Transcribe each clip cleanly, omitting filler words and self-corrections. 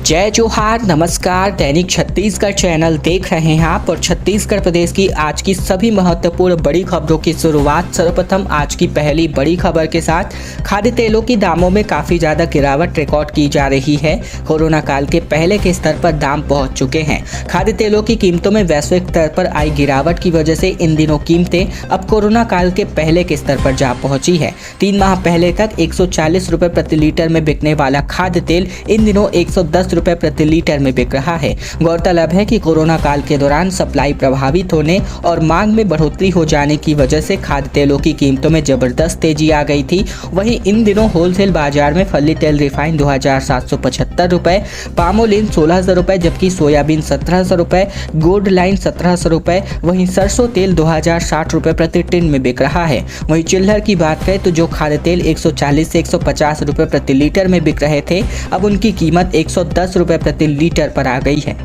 जय जोहार, नमस्कार। दैनिक छत्तीसगढ़ चैनल देख रहे हैं आप और छत्तीसगढ़ प्रदेश की आज की सभी महत्वपूर्ण बड़ी खबरों की शुरुआत सर्वप्रथम आज की पहली बड़ी खबर के साथ। खाद्य तेलों की दामों में काफ़ी ज़्यादा गिरावट रिकॉर्ड की जा रही है। कोरोना काल के पहले के स्तर पर दाम पहुंच चुके हैं। खाद्य तेलों की कीमतों में वैश्विक स्तर पर आई गिरावट की वजह से इन दिनों कीमतें अब कोरोना काल के पहले के स्तर पर जा पहुंची है। 3 माह पहले तक 140 रुपये प्रति लीटर में बिकने वाला खाद्य तेल इन दिनों 110 रुपए प्रति लीटर में बिक रहा है। गौरतलब है कि कोरोना काल के दौरान सप्लाई प्रभावित होने और मांग में बढ़ोतरी हो जाने की वजह से खाद्य तेलों की कीमतों में जबरदस्त तेजी आ गई थी। वहीं इन दिनों होलसेल बाजार में फली तेल रिफाइन 2775 रुपए, पामोलिन 1600 रुपए, जबकि सोयाबीन 1700 रुपए, गोल्ड लाइन 1700 रुपए, वहीं सरसों तेल 2060 रुपए प्रति टिन में बिक रहा है। वहीं चिल्लर की बात करें तो जो खाद्य तेल 140 से 150 रुपए प्रति लीटर में बिक रहे थे, अब उनकी कीमत 110 रुपए प्रति लीटर पर आ गई है।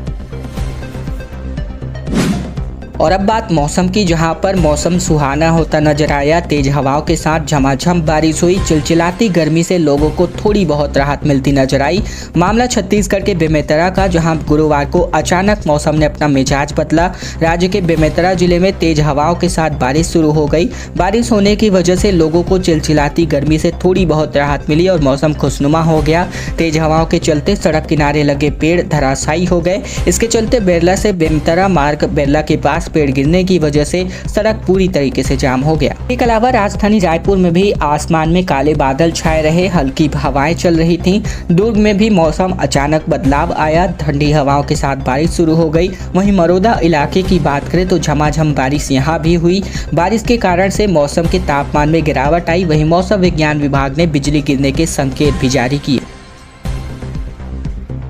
और अब बात मौसम की, जहां पर मौसम सुहाना होता नजर आया। तेज हवाओं के साथ झमाझम बारिश हुई। चिलचिलाती गर्मी से लोगों को थोड़ी बहुत राहत मिलती नजर आई। मामला छत्तीसगढ़ के बेमेतरा का, जहां गुरुवार को अचानक मौसम ने अपना मिजाज बदला। राज्य के बेमेतरा जिले में तेज हवाओं के साथ बारिश शुरू हो गई। बारिश होने की वजह से लोगों को चिलचिलाती गर्मी से थोड़ी बहुत राहत मिली और मौसम खुशनुमा हो गया। तेज हवाओं के चलते सड़क किनारे लगे पेड़ धराशायी हो गए। इसके चलते बेरला से बेमेतरा मार्ग बेरला के पास पेड़ गिरने की वजह से सड़क पूरी तरीके से जाम हो गया। इसके अलावा राजधानी रायपुर में भी आसमान में काले बादल छाए रहे, हल्की हवाएं चल रही थीं। दुर्ग में भी मौसम अचानक बदलाव आया, ठंडी हवाओं के साथ बारिश शुरू हो गई। वहीं मरोदा इलाके की बात करें तो झमाझम बारिश यहां भी हुई। बारिश के कारण से मौसम के तापमान में गिरावट आई। वहीं मौसम विज्ञान विभाग ने बिजली गिरने के संकेत भी जारी किए।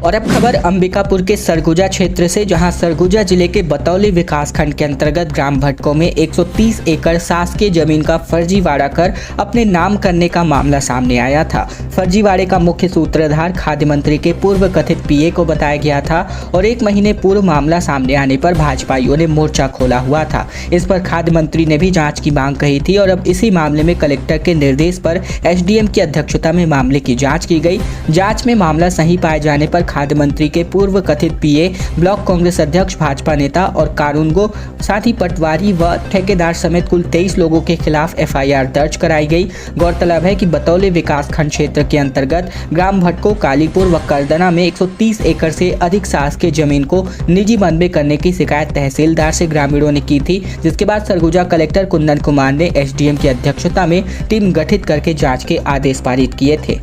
और अब खबर अंबिकापुर के सरगुजा क्षेत्र से, जहां सरगुजा जिले के बतौली विकासखंड के अंतर्गत ग्राम भटको में 130 एकड़ शासकीय जमीन का फर्जीवाड़ा कर अपने नाम करने का मामला सामने आया था। फर्जीवाड़े का मुख्य सूत्रधार खाद्य मंत्री के पूर्व कथित पीए को बताया गया था और 1 महीने पूर्व मामला सामने आने पर भाजपाइयों ने मोर्चा खोला हुआ था। इस पर खाद्य मंत्री ने भी जाँच की मांग कही थी और अब इसी मामले में कलेक्टर के निर्देश पर एसडीएम की अध्यक्षता में मामले की जाँच की गई। जाँच में मामला सही पाए जाने पर खाद्य मंत्री के पूर्व कथित पीए, ब्लॉक कांग्रेस अध्यक्ष, भाजपा नेता और कानूनगो, साथ ही पटवारी व ठेकेदार समेत कुल 23 लोगों के खिलाफ एफआईआर दर्ज कराई गई। गौरतलब है कि बतौली विकासखंड क्षेत्र के अंतर्गत ग्राम भटको, कालीपुर व करदना में 130 एकड़ से अधिक शासकीय जमीन को निजी बंद करने की शिकायत तहसीलदार से ग्रामीणों ने की थी, जिसके बाद सरगुजा कलेक्टर कुंदन कुमार ने एसडीएम की अध्यक्षता में टीम गठित करके जाँच के आदेश पारित किए थे।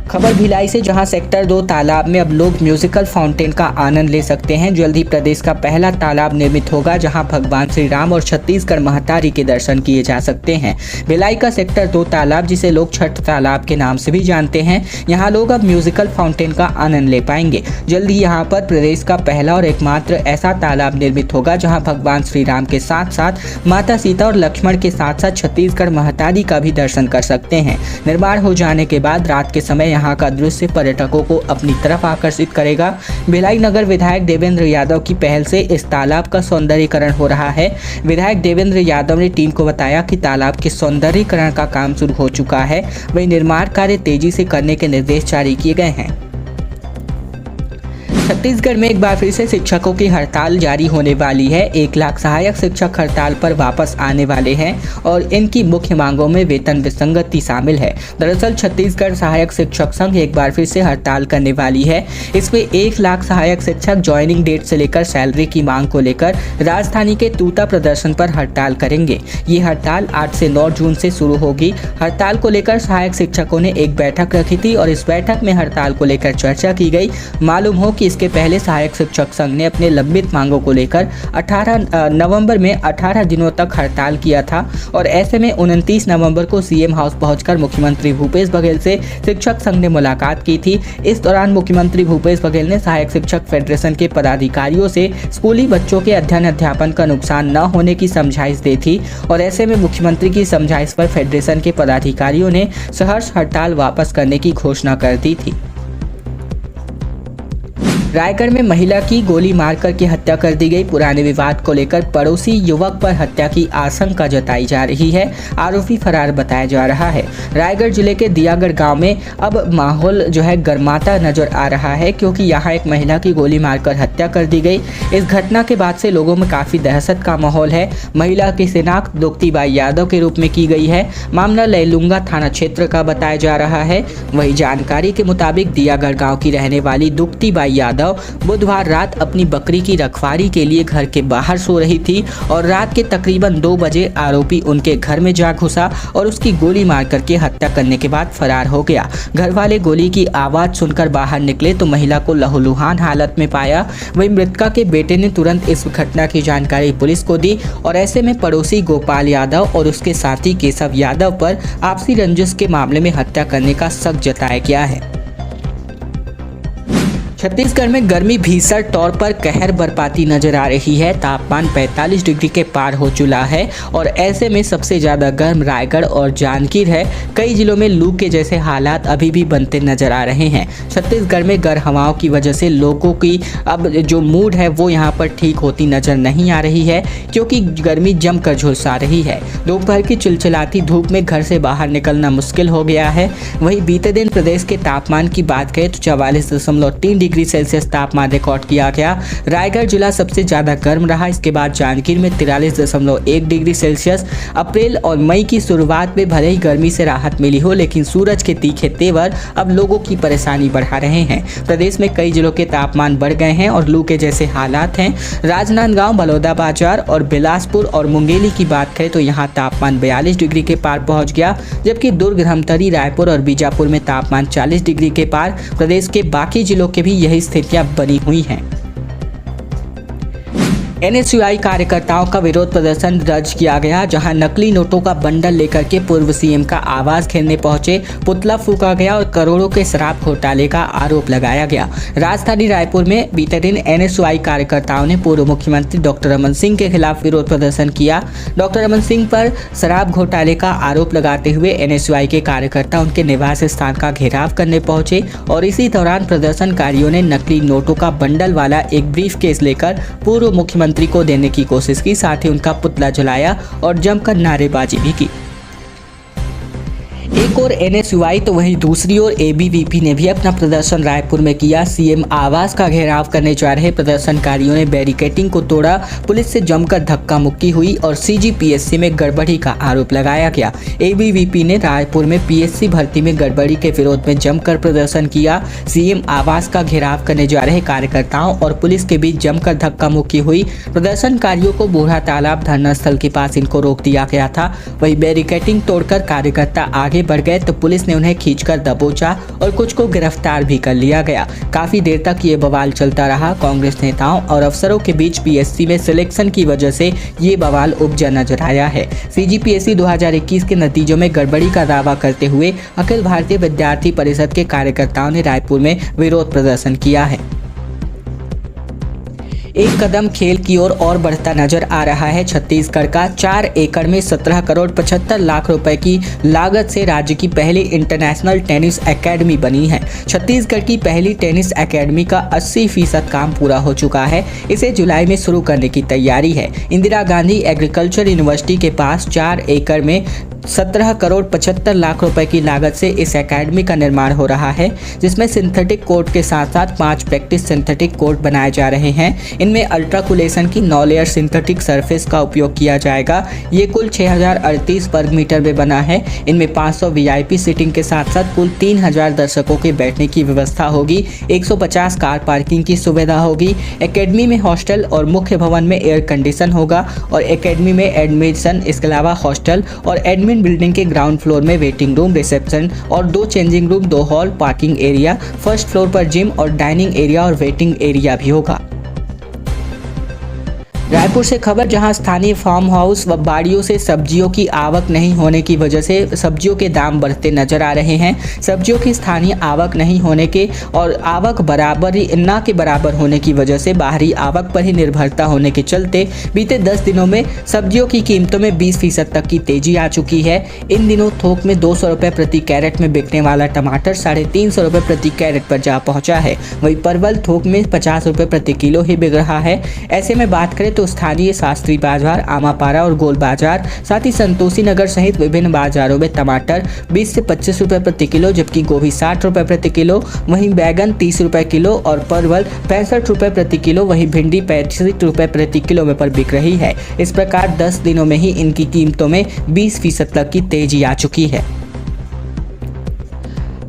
खबर भिलाई से, जहां सेक्टर 2 तालाब में अब लोग म्यूजिकल फाउंटेन का आनंद ले सकते हैं। जल्द ही प्रदेश का पहला तालाब निर्मित होगा, जहां भगवान श्री राम और छत्तीसगढ़ महतारी के दर्शन किए जा सकते हैं। भिलाई का सेक्टर 2 तालाब, जिसे लोग छठ तालाब के नाम से भी जानते हैं, यहां लोग अब म्यूजिकल फाउंटेन का आनंद ले पाएंगे। जल्द ही यहां पर प्रदेश का पहला और एकमात्र ऐसा तालाब निर्मित होगा, जहाँ भगवान श्री राम के साथ साथ माता सीता और लक्ष्मण के साथ साथ छत्तीसगढ़ महतारी का भी दर्शन कर सकते हैं। निर्माण हो जाने के बाद रात के समय यहाँ का दृश्य पर्यटकों को अपनी तरफ आकर्षित करेगा। भिलाई नगर विधायक देवेंद्र यादव की पहल से इस तालाब का सौंदर्यीकरण हो रहा है। विधायक देवेंद्र यादव ने टीम को बताया कि तालाब के सौंदर्यीकरण का काम शुरू हो चुका है, वहीं निर्माण कार्य तेजी से करने के निर्देश जारी किए गए हैं। छत्तीसगढ़ में एक बार फिर से शिक्षकों की हड़ताल जारी होने वाली है। 1 लाख सहायक शिक्षक हड़ताल पर वापस आने वाले हैं और इनकी मुख्य मांगों में वेतन विसंगति शामिल है। दरअसल छत्तीसगढ़ सहायक शिक्षक संघ एक बार फिर से हड़ताल करने वाली है। इसमें 1 लाख सहायक शिक्षक ज्वाइनिंग डेट से लेकर सैलरी की मांग को लेकर राजधानी के तूता प्रदर्शन पर हड़ताल करेंगे। ये हड़ताल 8 से 9 जून से शुरू होगी। हड़ताल को लेकर सहायक शिक्षकों ने एक बैठक रखी थी और इस बैठक में हड़ताल को लेकर चर्चा की गई। मालूम हो कि इसके पहले सहायक शिक्षक संघ ने अपने लंबित मांगों को लेकर 18 नवंबर में 18 दिनों तक हड़ताल किया था और ऐसे में 29 नवंबर को सीएम हाउस पहुंचकर मुख्यमंत्री भूपेश बघेल से शिक्षक संघ ने मुलाकात की थी। इस दौरान मुख्यमंत्री भूपेश बघेल ने सहायक शिक्षक फेडरेशन के पदाधिकारियों से स्कूली बच्चों के अध्ययन अध्यापन का नुकसान न होने की समझाइश दी थी और ऐसे में मुख्यमंत्री की समझाइश पर फेडरेशन के पदाधिकारियों ने सहर्ष हड़ताल वापस करने की घोषणा कर दी थी। रायगढ़ में महिला की गोली मारकर की हत्या कर दी गई। पुराने विवाद को लेकर पड़ोसी युवक पर हत्या की आशंका जताई जा रही है। आरोपी फरार बताया जा रहा है। रायगढ़ जिले के दियागढ़ गांव में अब माहौल जो है गर्माता नजर आ रहा है, क्योंकि यहां एक महिला की गोली मारकर हत्या कर दी गई। इस घटना के बाद से लोगों में काफी दहशत का माहौल है। महिला की शिनाख्त दुक्तीबाई यादव के रूप में की गई है। मामला लैलूंगा थाना क्षेत्र का बताया जा रहा है। वही जानकारी के मुताबिक दियागढ़ गाँव की रहने वाली दुक्तीबाई यादव बुधवार रात अपनी बकरी की रखवाली के लिए घर के बाहर सो रही थी और रात के तकरीबन 2 बजे आरोपी उनके घर में जा घुसा और उसकी गोली मार करके हत्या करने के बाद फरार हो गया। घर वाले गोली की आवाज सुनकर बाहर निकले तो महिला को लहूलुहान हालत में पाया। वहीं मृतका के बेटे ने तुरंत इस घटना की जानकारी पुलिस को दी और ऐसे में पड़ोसी गोपाल यादव और उसके साथी केशव यादव पर आपसी रंजिश के मामले में हत्या करने का शक जताया गया है। छत्तीसगढ़ में गर्मी भीषण तौर पर कहर बरपाती नजर आ रही है। तापमान 45 डिग्री के पार हो चुका है और ऐसे में सबसे ज़्यादा गर्म रायगढ़ और जांजगीर है। कई जिलों में लू के जैसे हालात अभी भी बनते नजर आ रहे हैं। छत्तीसगढ़ में गर्म हवाओं की वजह से लोगों की अब जो मूड है वो यहाँ पर ठीक होती नजर नहीं आ रही है, क्योंकि गर्मी जमकर झुलसा रही है। दोपहर की चिलचिलाती धूप में घर से बाहर निकलना मुश्किल हो गया है। वहीं बीते दिन प्रदेश के तापमान की बात करें तो 44.3 डिग्री सेल्सियस तापमान रिकॉर्ड किया गया। रायगढ़ जिला सबसे ज्यादा गर्म रहा। इसके बाद जांजगीर में 43.1 डिग्री सेल्सियस। अप्रैल और मई की शुरुआत में भले ही गर्मी से राहत मिली हो, लेकिन सूरज के तीखे तेवर अब लोगों की परेशानी बढ़ा रहे हैं। प्रदेश में कई जिलों के तापमान बढ़ गए हैं और लू के जैसे हालात हैं। राजनांदगांव, बलौदाबाजार और बिलासपुर और मुंगेली की बात करें तो यहाँ तापमान 42 डिग्री के पार पहुंच गया, जबकि दुर्ग, धमतरी, रायपुर और बीजापुर में तापमान 40 डिग्री के पार। प्रदेश के बाकी जिलों के भी यही स्थितियां बनी हुई हैं। एनएसयूआई कार्यकर्ताओं का विरोध प्रदर्शन दर्ज किया गया, जहां नकली नोटों का बंडल लेकर के पूर्व सीएम का आवास घेरने पहुंचे, पुतला फूका गया और करोड़ों के शराब घोटाले का आरोप लगाया गया। राजधानी रायपुर में बीते दिन एनएसयूआई कार्यकर्ताओं ने पूर्व मुख्यमंत्री डॉक्टर रमन सिंह के खिलाफ विरोध प्रदर्शन किया। डॉक्टर रमन सिंह पर शराब घोटाले का आरोप लगाते हुए एनएसयूआई के कार्यकर्ता उनके निवास स्थान का घेराव करने पहुंचे और इसी दौरान प्रदर्शनकारियों ने नकली नोटों का बंडल वाला एक ब्रीफ केस लेकर पूर्व मुख्यमंत्री को देने की कोशिश की, साथ ही उनका पुतला जलाया और जमकर नारेबाजी भी की। एक और एनएसयूआई तो वहीं दूसरी ओर एबीवीपी ने भी अपना प्रदर्शन रायपुर में किया। सीएम आवास का घेराव करने जा रहे प्रदर्शनकारियों ने बैरिकेडिंग को तोड़ा, पुलिस से जमकर धक्का मुक्की हुई और सीजीपीएससी में गड़बड़ी का आरोप लगाया गया। एबीवीपी ने रायपुर में पीएससी भर्ती में गड़बड़ी के विरोध में जमकर प्रदर्शन किया। सीएम आवास का घेराव करने जा रहे कार्यकर्ताओं और पुलिस के बीच जमकर धक्का मुक्की हुई। प्रदर्शनकारियों को बूढ़ा तालाब धरना स्थल के पास इनको रोक दिया गया था। वही बैरिकेडिंग तोड़कर कार्यकर्ता आगे बढ़ गए तो पुलिस ने उन्हें खींचकर दबोचा और कुछ को गिरफ्तार भी कर लिया गया। काफी देर तक ये बवाल चलता रहा। कांग्रेस नेताओं और अफसरों के बीच पीएससी में सिलेक्शन की वजह से ये बवाल उपजा नजर आया है। सीजीपीएससी 2021 के नतीजों में गड़बड़ी का दावा करते हुए अखिल भारतीय विद्यार्थी परिषद के कार्यकर्ताओं ने रायपुर में विरोध प्रदर्शन किया है। एक कदम खेल की ओर और बढ़ता नजर आ रहा है। छत्तीसगढ़ का 4 एकड़ में 17 करोड़ 75 लाख रुपए की लागत से राज्य की पहली इंटरनेशनल टेनिस एकेडमी बनी है। छत्तीसगढ़ की पहली टेनिस एकेडमी का 80% काम पूरा हो चुका है। इसे जुलाई में शुरू करने की तैयारी है। इंदिरा गांधी एग्रीकल्चर यूनिवर्सिटी के पास 4 एकड़ में 17 करोड़ 75 लाख रुपए की लागत से इस एकेडमी का निर्माण हो रहा है, जिसमें सिंथेटिक कोर्ट के साथ साथ 5 प्रैक्टिस सिंथेटिक कोर्ट बनाए जा रहे हैं। इनमें अल्ट्राकुलेशन की 9 लेयर सिंथेटिक सरफेस का उपयोग किया जाएगा। ये कुल 6038 वर्ग मीटर में बना है। इनमें 500 वीआईपी सीटिंग के साथ साथ कुल 3000 दर्शकों के बैठने की व्यवस्था होगी। 150 कार पार्किंग की सुविधा होगी। एकेडमी में हॉस्टल और मुख्य भवन में एयर कंडीशन होगा और एकेडमी में एडमिशन, इसके अलावा हॉस्टल और एडमिन बिल्डिंग के ग्राउंड फ्लोर में वेटिंग रूम, रिसेप्शन और 2 changing room, 2 hall, parking area, first floor पर जिम और डाइनिंग एरिया और वेटिंग एरिया भी होगा। रायपुर से खबर, जहां स्थानीय फार्म हाउस व बाड़ियों से सब्जियों की आवक नहीं होने की वजह से सब्जियों के दाम बढ़ते नजर आ रहे हैं। सब्जियों की स्थानीय आवक नहीं होने के और आवक ना के बराबर होने की वजह से बाहरी आवक पर ही निर्भरता होने के चलते बीते 10 दिनों में सब्जियों की कीमतों में 20% तक की तेजी आ चुकी है। इन दिनों थोक में 200 रुपये प्रति कैरेट में बिकने वाला टमाटर 350 रुपये प्रति कैरेट पर जा पहुंचा है। वहीं परवल थोक में 50 रुपये प्रति किलो ही बिक रहा है। ऐसे में बात करें तो स्थानीय शास्त्री बाजार, आमापारा और गोल बाजार, साथ ही संतोषी नगर सहित विभिन्न बाजारों में टमाटर 20 से 25 रुपये प्रति किलो, जबकि गोभी 60 रुपये प्रति किलो, वहीं बैगन 30 रुपये किलो और परवल 65 रुपये प्रति किलो, वहीं भिंडी 35 रुपये प्रति किलो में पर बिक रही है। इस प्रकार 10 दिनों में ही इनकी कीमतों में 20% तक की तेजी आ चुकी है।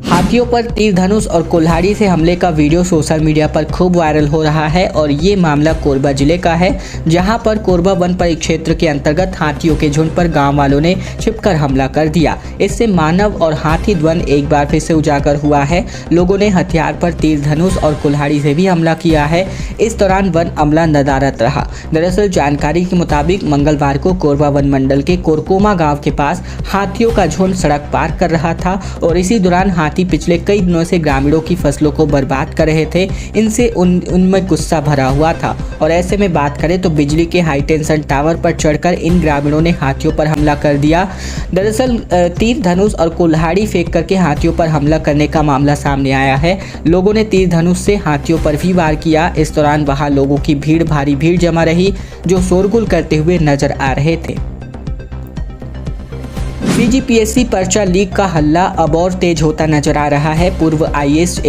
हाथियों पर तीर धनुष और कुल्हाड़ी से हमले का वीडियो सोशल मीडिया पर खूब वायरल हो रहा है और ये मामला कोरबा जिले का है, जहां पर कोरबा वन परिक्षेत्र के अंतर्गत हाथियों के झुंड पर गांव वालों ने छिपकर हमला कर दिया। इससे मानव और हाथी द्वंद एक बार फिर से उजागर हुआ है। लोगों ने हथियार पर तीर धनुष और कुल्हाड़ी से भी हमला किया है। इस दौरान वन अमला नदारत रहा। दरअसल जानकारी के मुताबिक मंगलवार को कोरबा वन मंडल के कोरकोमा गाँव के पास हाथियों का झुंड सड़क पार कर रहा था और इसी दौरान हाथी पिछले कई दिनों से ग्रामीणों की फसलों को बर्बाद कर रहे थे। इनसे उनमें गुस्सा भरा हुआ था और ऐसे में बात करें तो बिजली के हाई टेंशन टावर पर चढ़कर इन ग्रामीणों ने हाथियों पर हमला कर दिया। दरअसल तीर धनुष और कुल्हाड़ी फेंक करके हाथियों पर हमला करने का मामला सामने आया है। लोगों ने तीर धनुष से हाथियों पर भी वार किया। इस दौरान वहां लोगों की भारी भीड़ जमा रही, जो शोरगुल करते हुए नजर आ रहे थे। सीजीपीएससी पर्चा लीक का हल्ला अब और तेज होता नजर आ रहा है। पूर्व आईएएस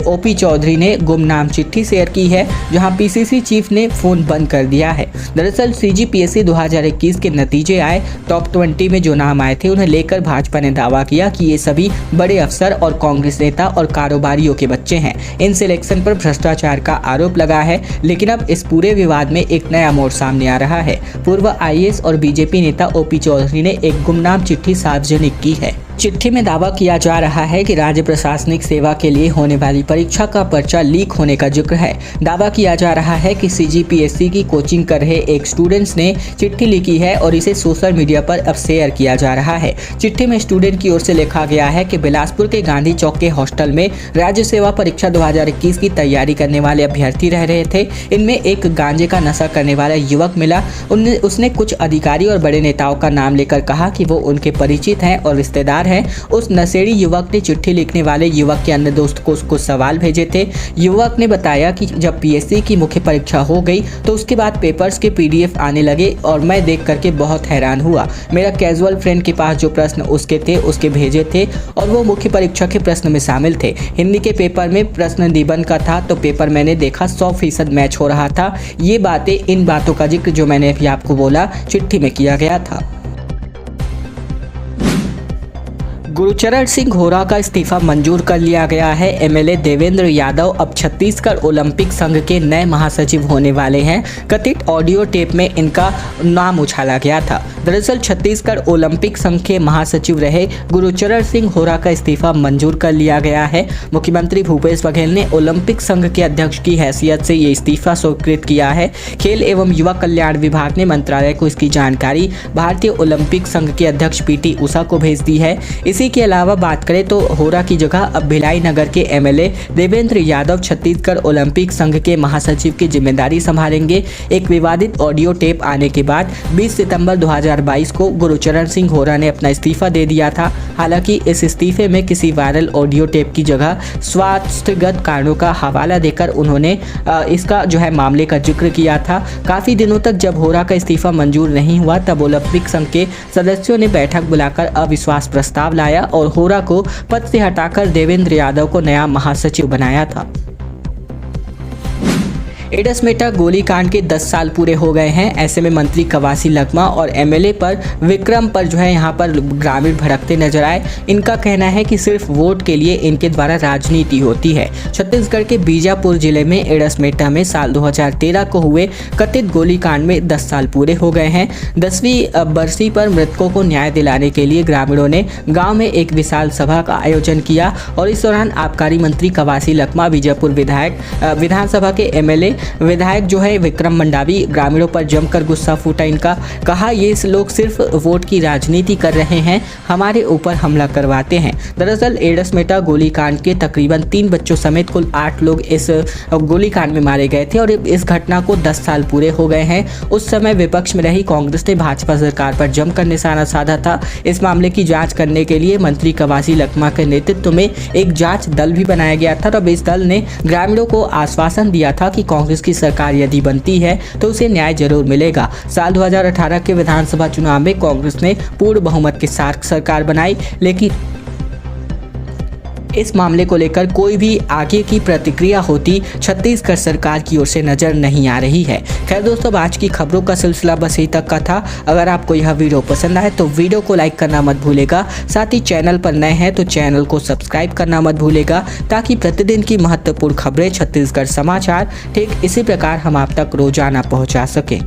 ओपी चौधरी ने गुमनाम चिट्ठी शेयर की है, जहां पीसीसी चीफ ने फोन बंद कर दिया है। दरअसल सीजीपीएससी 2021 के नतीजे आए, टॉप 20 में जो नाम आए थे उन्हें लेकर भाजपा ने दावा किया कि ये सभी बड़े अफसर और कांग्रेस नेता और कारोबारियों के बच्चे हैं। इन सिलेक्शन पर भ्रष्टाचार का आरोप लगा है, लेकिन अब इस पूरे विवाद में एक नया मोड़ सामने आ रहा है। पूर्व आईएएस और बीजेपी नेता ओपी चौधरी ने एक गुमनाम चिट्ठी सार्वजनिक की है। चिट्ठी में दावा किया जा रहा है कि राज्य प्रशासनिक सेवा के लिए होने वाली परीक्षा का पर्चा लीक होने का जिक्र है। दावा किया जा रहा है कि सीजीपीएससी की कोचिंग कर रहे एक स्टूडेंट्स ने चिट्ठी लिखी है और इसे सोशल मीडिया पर अब शेयर किया जा रहा है। चिट्ठी में स्टूडेंट की ओर से लिखा गया है कि बिलासपुर के गांधी चौक के हॉस्टल में राज्य सेवा परीक्षा 2021 की तैयारी करने वाले अभ्यर्थी रह रहे थे। इनमें एक गांजे का नशा करने वाला युवक मिला। उसने कुछ अधिकारी और बड़े नेताओं का नाम लेकर कहा कि वो उनके परिचित हैं और रिश्तेदार है। उस नशेड़ी युवक ने चिट्ठी लिखने वाले युवक के अन्य दोस्त को कुछ सवाल भेजे थे। युवक ने बताया कि जब पीएससी की मुख्य परीक्षा हो गई तो उसके बाद पेपर्स के पीडीएफ आने लगे और मैं देख करके बहुत हैरान हुआ। मेरा कैजुअल फ्रेंड के पास जो प्रश्न उसके भेजे थे और वो मुख्य परीक्षा के प्रश्न में शामिल थे। हिंदी के पेपर में प्रश्न निबंध का था तो पेपर मैंने देखा 100% मैच हो रहा था। ये बातें, इन बातों का जिक्र जो मैंने अभी आपको बोला चिट्ठी में किया गया था। गुरुचरण सिंह होरा का इस्तीफा मंजूर कर लिया गया है। एमएलए देवेंद्र यादव अब छत्तीसगढ़ ओलंपिक संघ के नए महासचिव होने वाले हैं। कथित ऑडियो टेप में इनका नाम उछाला गया था। दरअसल छत्तीसगढ़ ओलंपिक संघ के महासचिव रहे गुरुचरण सिंह होरा का इस्तीफा मंजूर कर लिया गया है। मुख्यमंत्री भूपेश बघेल ने ओलंपिक संघ के अध्यक्ष की हैसियत से ये इस्तीफा स्वीकृत किया है। खेल एवं युवा कल्याण विभाग ने मंत्रालय को इसकी जानकारी भारतीय ओलंपिक संघ के अध्यक्ष पीटी उषा को भेज दी है। इसी के अलावा बात करें तो होरा की जगह अब भिलाई नगर के एमएलए देवेंद्र यादव छत्तीसगढ़ ओलंपिक संघ के महासचिव की जिम्मेदारी संभालेंगे। एक विवादित ऑडियो टेप आने के बाद 20 सितंबर 2022 को गुरुचरण सिंह होरा ने अपना इस्तीफा दे दिया था। हालांकि इस इस्तीफे में किसी वायरल ऑडियो टेप की जगह स्वास्थ्यगत कारणों का हवाला देकर उन्होंने इसका जो है मामले का जिक्र किया था। काफी दिनों तक जब होरा का इस्तीफा मंजूर नहीं हुआ तब ओलंपिक संघ के सदस्यों ने बैठक बुलाकर अविश्वास प्रस्ताव लाया और होरा को पद से हटाकर देवेंद्र यादव को नया महासचिव बनाया था। एडसमेटा गोलीकांड के 10 साल पूरे हो गए हैं। ऐसे में मंत्री कवासी लखमा और एमएलए पर विक्रम पर जो है यहाँ पर ग्रामीण भड़कते नजर आए। इनका कहना है कि सिर्फ वोट के लिए इनके द्वारा राजनीति होती है। छत्तीसगढ़ के बीजापुर जिले में एडसमेटा में साल 2013 को हुए कथित गोलीकांड में 10 साल पूरे हो गए हैं। 10वीं बरसी पर मृतकों को न्याय दिलाने के लिए ग्रामीणों ने गाँव में एक विशाल सभा का आयोजन किया और इस दौरान आबकारी मंत्री कवासी लखमा, बीजापुर विधानसभा के एमएलए विधायक जो है विक्रम मंडावी, ग्रामीणों पर जमकर गुस्सा फूटा इनका। कहा ये लोग सिर्फ वोट की राजनीति कर रहे हैं, हमारे ऊपर हमला करवाते हैं। दरअसल एडसमेटा गोलीकांड के तकरीबन 3 बच्चों समेत कुल 8 लोग इस गोलीकांड में मारे गए थे और इस घटना को 10 साल पूरे हो गए हैं। उस समय विपक्ष में रही कांग्रेस ने भाजपा सरकार पर जमकर निशाना साधा था। इस मामले की जांच करने के लिए मंत्री कवासी लखमा के नेतृत्व में एक जांच दल भी बनाया गया था। अब इस दल ने ग्रामीणों को आश्वासन दिया था कि कांग्रेस की सरकार यदि बनती है तो उसे न्याय जरूर मिलेगा। साल 2018 के विधानसभा चुनाव में कांग्रेस ने पूर्ण बहुमत के साथ सरकार बनाई, लेकिन इस मामले को लेकर कोई भी आगे की प्रतिक्रिया होती छत्तीसगढ़ सरकार की ओर से नजर नहीं आ रही है। खैर दोस्तों, आज की खबरों का सिलसिला बस यही तक का था। अगर आपको यह वीडियो पसंद आए तो वीडियो को लाइक करना मत भूलेगा। साथ ही चैनल पर नए हैं तो चैनल को सब्सक्राइब करना मत भूलेगा, ताकि प्रतिदिन की महत्वपूर्ण खबरें छत्तीसगढ़ समाचार ठीक इसी प्रकार हम आप तक रोजाना पहुंचा सकें।